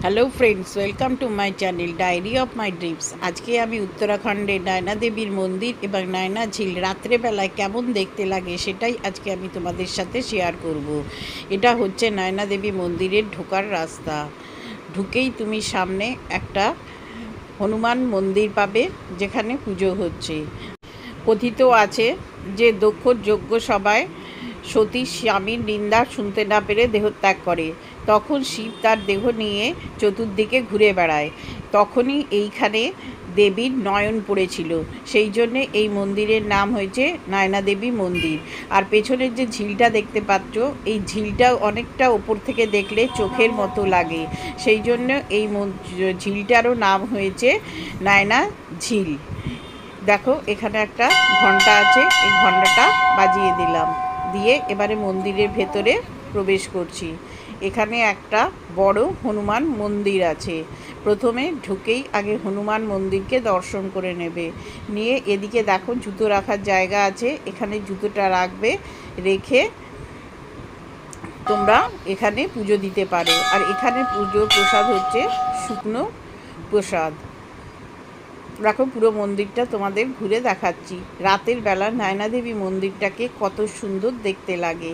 Hello friends, welcome to my channel diary of my dreams. आज के आमी उत्तराखंडे नायना देवीर मंदिर एवं नायना झील रात्रे बेलाय केमन देखते लागे सेटाई आज के आमी तोमादेर साथे शेयर करब। एटा होच्छे नायना देवी मंदिरेर ढोकार रास्ता। ढुकेई तुमी सामने एकटा हनुमान मंदिर पाबे जेखाने पुजो होच्छे। कथित आछे जे दक्ष यज्ञ सभाय सती स्वामीर निंदा शुनते ना पेरे देहत्याग करे, तखन शिव तार देह निये चतुर्दिके घुरे बेड़ाय। तखनई एइखाने देवीर नयन पड़ेछिलो, सेई जन्य एई मंदिरेर नाम हयेछे नायना देवी मंदिर। आर पेछनेर जे झिलटा देखते पाচ্ছো, এই झिलटा अनेकटा ओपर थेके देखले चोखेर मतो लागे, सेई जन्य एई झिलटारও नाम हयेछे नायना झिल। देखो एखाने একটা ঘন্টা আছে, এই ঘন্টাটা বাজিয়ে দিলাম, দিয়ে এবারে মন্দিরের ভেতরে প্রবেশ করছি। এখানে একটা বড় হনুমান মন্দির আছে। প্রথমে ঢুকেই আগে হনুমান মন্দিরকে দর্শন করে নেবে। নিয়ে এদিকে দেখো জুতো রাখার জায়গা আছে, এখানে জুতোটা রাখবে, রেখে তোমরা এখানে পুজো দিতে পারো। আর এখানে পুজোর প্রসাদ হচ্ছে শুকনো প্রসাদ। দেখো পুরো মন্দিরটা তোমাদের ঘুরে দেখাচ্ছি। রাতের বেলা নায়না দেবী মন্দিরটাকে কত সুন্দর দেখতে লাগে।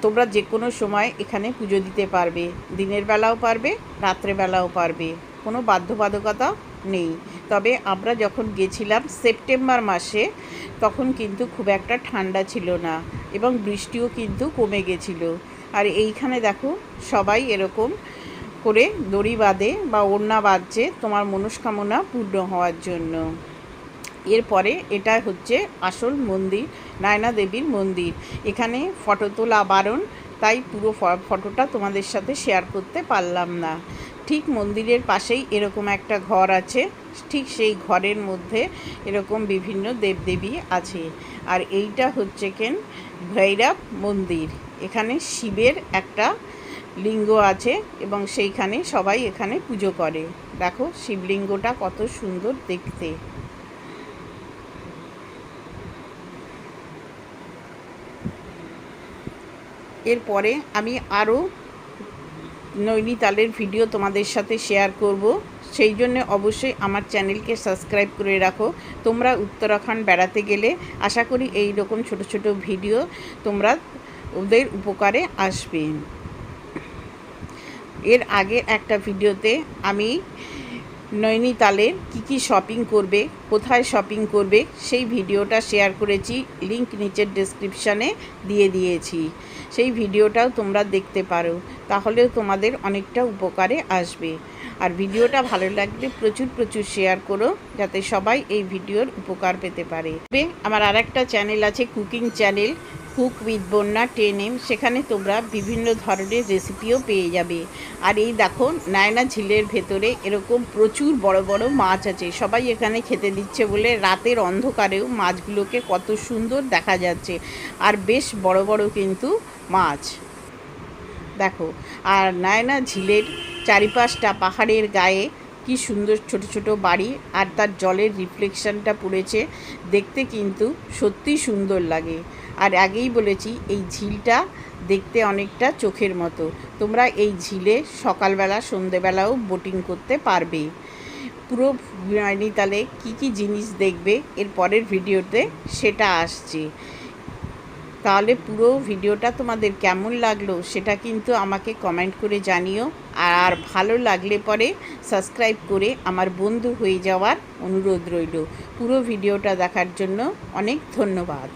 তোমরা যে কোনো সময় এখানে পুজো দিতে পারবে, দিনের বেলাও পারবে, রাত্রে বেলাও পারবে, কোনো বাধ্যবাধকতা নেই। তবে আমরা যখন গেছিলাম সেপ্টেম্বর মাসে, তখন কিন্তু খুব একটা ঠান্ডা ছিল না এবং বৃষ্টিও কিন্তু কমে গেছিল। আর এইখানে দেখো সবাই এরকম করে দড়ি বাঁধে বা ওড়না বাঁধছে তোমার মনস্কামনা পূর্ণ হওয়ার জন্য। এরপরে এটা হচ্ছে আসল মন্দির, নায়না দেবীর মন্দির। এখানে ফটো তোলা বারণ, তাই পুরো ফটোটা তোমাদের সাথে শেয়ার করতে পারলাম না। ঠিক মন্দিরের পাশেই এরকম একটা ঘর আছে, ঠিক সেই ঘরের মধ্যে এরকম বিভিন্ন দেবদেবী আছে। আর এইটা হচ্ছে ভৈরব মন্দির। এখানে শিবের একটা লিঙ্গ আছে এবং সেইখানে সবাই এখানে পুজো করে। দেখো শিবলিঙ্গটা কত সুন্দর দেখতে। এরপরে আমি আরও নৈনিতালের ভিডিও তোমাদের সাথে শেয়ার করব, সেই জন্য অবশ্যই আমার চ্যানেলকে সাবস্ক্রাইব করে রাখো। তোমরা উত্তরাখণ্ড বেড়াতে গেলে আশা করি এই রকম ছোট ছোট ভিডিও তোমরা ওদের উপকারে আসবে। এর আগের একটা ভিডিওতে আমি নৈনিতালের কী শপিং করবে, কোথায় শপিং করবে সেই ভিডিওটা শেয়ার করেছি, লিংক নিচের ডেসক্রিপশানে দিয়ে দিয়েছি। সেই ভিডিওটাও তোমরা দেখতে পারো, তাহলেও তোমাদের অনেকটা উপকারে আসবে। আর ভিডিওটা ভালো লাগলে প্রচুর প্রচুর শেয়ার করো, যাতে সবাই এই ভিডিওর উপকার পেতে পারে। আমার আরেকটা চ্যানেল আছে, কুকিং চ্যানেল কুক উইথ বন্যা 10M, সেখানে তোমরা বিভিন্ন ধরনের রেসিপিও পেয়ে যাবে। আর এই দেখো নায়না ঝিলের ভেতরে এরকম প্রচুর বড় বড় মাছ আছে, সবাই এখানে খেতে দিচ্ছে বলে রাতের অন্ধকারেও মাছগুলোকে কত সুন্দর দেখা যাচ্ছে। আর বেশ বড় বড় কিন্তু মাছ দেখো। আর নায়না ঝিলের চারিপাশটা পাহাড়ের গায়ে কি সুন্দর ছোট ছোট বাড়ি, আর তার জলের রিফ্লেকশনটা পড়েছে, দেখতে কিন্তু সত্যি সুন্দর লাগে। আর আগেই বলেছি এই ঝিলটা দেখতে অনেকটা চোখের মতো। তোমরা এই ঝিলে সকালবেলা সন্ধেবেলাও বোটিং করতে পারবে। পুরো নৈনিতালে কী জিনিস দেখবে এর পরের ভিডিওতে সেটা আসছে। তাহলে পুরো ভিডিওটা তোমাদের কেমন লাগলো সেটা কিন্তু আমাকে কমেন্ট করে জানিও। আর ভালো লাগলে পরে সাবস্ক্রাইব করে আমার বন্ধু হয়ে যাওয়ার অনুরোধ রইল। পুরো ভিডিওটা দেখার জন্য অনেক ধন্যবাদ।